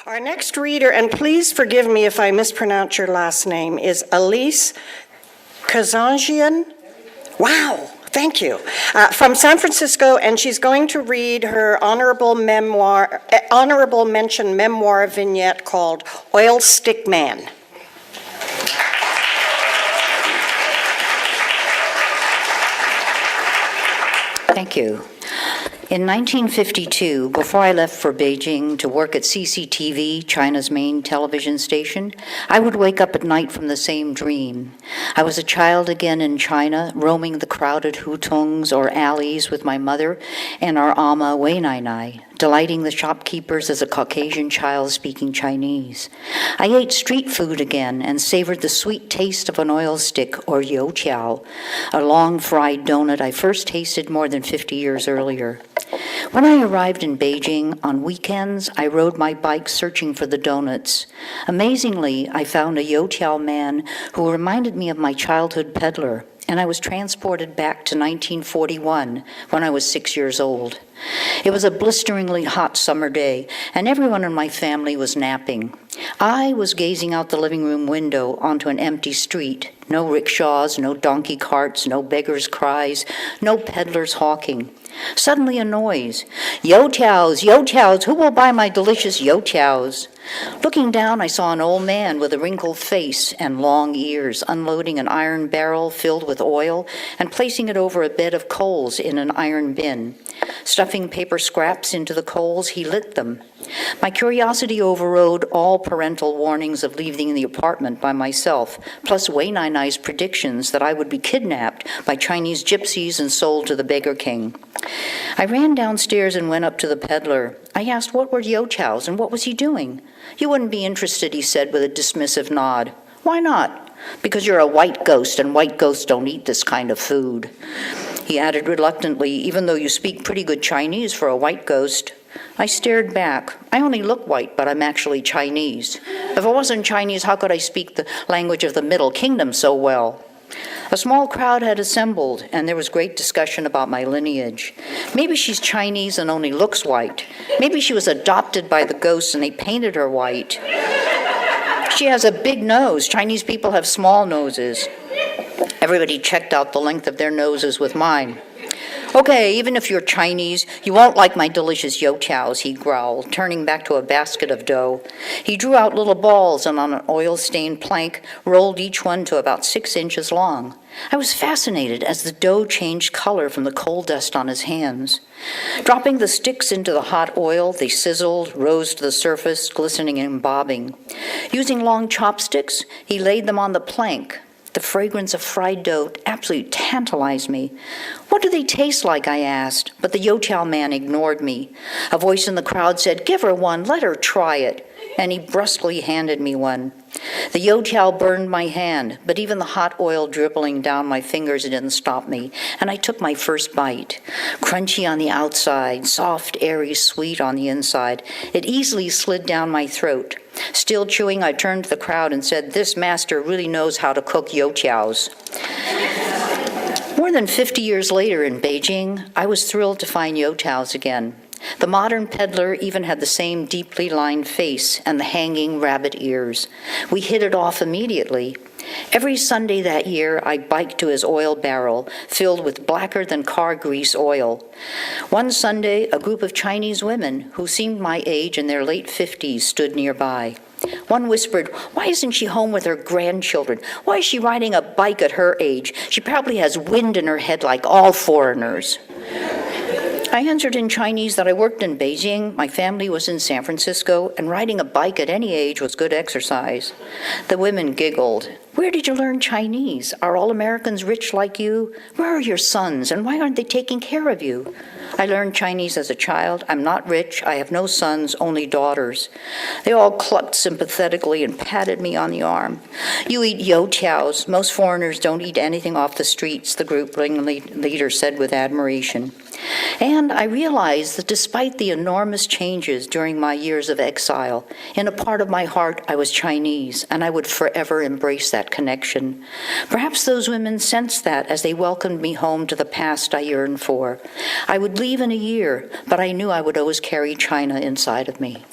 Our next reader, and please forgive me if I mispronounce your last name, is Elise Kazanjian. Wow, thank you. From San Francisco, and she's going to read her honorable mention memoir vignette called Oil Stick Man. Thank you. In 1952, before I left for Beijing to work at CCTV, China's main television station, I would wake up at night from the same dream. I was a child again in China, roaming the crowded hutongs or alleys with my mother and our ama Wei Nai Nai, delighting the shopkeepers as a Caucasian child speaking Chinese. I ate street food again and savored the sweet taste of an oil stick, or youqiao, a long fried donut I first tasted more than 50 years earlier. When I arrived in Beijing on weekends, I rode my bike searching for the donuts. Amazingly, I found a youqiao man who reminded me of my childhood peddler, and I was transported back to 1941 when I was 6 years old. It was a blisteringly hot summer day, and everyone in my family was napping. I was gazing out the living room window onto an empty street. No rickshaws, no donkey carts, no beggars' cries, no peddlers hawking. Suddenly a noise. Youqiaos, youqiaos, who will buy my delicious youqiaos? Looking down, I saw an old man with a wrinkled face and long ears unloading an iron barrel filled with oil and placing it over a bed of coals in an iron bin. Stuffing paper scraps into the coals, he lit them. My curiosity overrode all parental warnings of leaving the apartment by myself, plus Wei Nai Nai's predictions that I would be kidnapped by Chinese gypsies and sold to the beggar king. I ran downstairs and went up to the peddler. I asked what were youqiaos and what was he doing. You wouldn't be interested, he said with a dismissive nod. Why not? Because you're a white ghost, and white ghosts don't eat this kind of food. He added reluctantly, even though you speak pretty good Chinese for a white ghost. I stared back. I only look white, but I'm actually Chinese. If I wasn't Chinese, how could I speak the language of the Middle Kingdom so well? A small crowd had assembled, and there was great discussion about my lineage. Maybe she's Chinese and only looks white. Maybe she was adopted by the ghosts and they painted her white. She has a big nose. Chinese people have small noses. Everybody checked out the length of their noses with mine. Okay, even if you're Chinese, you won't like my delicious youqiaos, he growled, turning back to a basket of dough. He drew out little balls and on an oil-stained plank rolled each one to about 6 inches long. I was fascinated as the dough changed color from the coal dust on his hands. Dropping the sticks into the hot oil, they sizzled, rose to the surface, glistening and bobbing. Using long chopsticks, he laid them on the plank. The fragrance of fried dough absolutely tantalized me. What do they taste like, I asked, but the youqiao man ignored me. A voice in the crowd said, give her one, let her try it. And he brusquely handed me one. The youqiao burned my hand, but even the hot oil dribbling down my fingers didn't stop me, and I took my first bite. Crunchy on the outside, soft, airy, sweet on the inside, it easily slid down my throat. Still chewing, I turned to the crowd and said, this master really knows how to cook youqiaos. More than 50 years later in Beijing, I was thrilled to find youqiaos again. The modern peddler even had the same deeply lined face and the hanging rabbit ears. We hit it off immediately. Every Sunday that year, I biked to his oil barrel, filled with blacker than car grease oil. One Sunday, a group of Chinese women, who seemed my age in their late 50s, stood nearby. One whispered, why isn't she home with her grandchildren? Why is she riding a bike at her age? She probably has wind in her head like all foreigners. I answered in Chinese that I worked in Beijing, my family was in San Francisco, and riding a bike at any age was good exercise. The women giggled. Where did you learn Chinese? Are all Americans rich like you? Where are your sons, and why aren't they taking care of you? I learned Chinese as a child. I'm not rich. I have no sons, only daughters. They all clucked sympathetically and patted me on the arm. You eat youqiaos. Most foreigners don't eat anything off the streets, the group leader said with admiration. And I realized that despite the enormous changes during my years of exile, in a part of my heart I was Chinese, and I would forever embrace that connection. Perhaps those women sensed that as they welcomed me home to the past I yearned for. I would leave in a year, but I knew I would always carry China inside of me.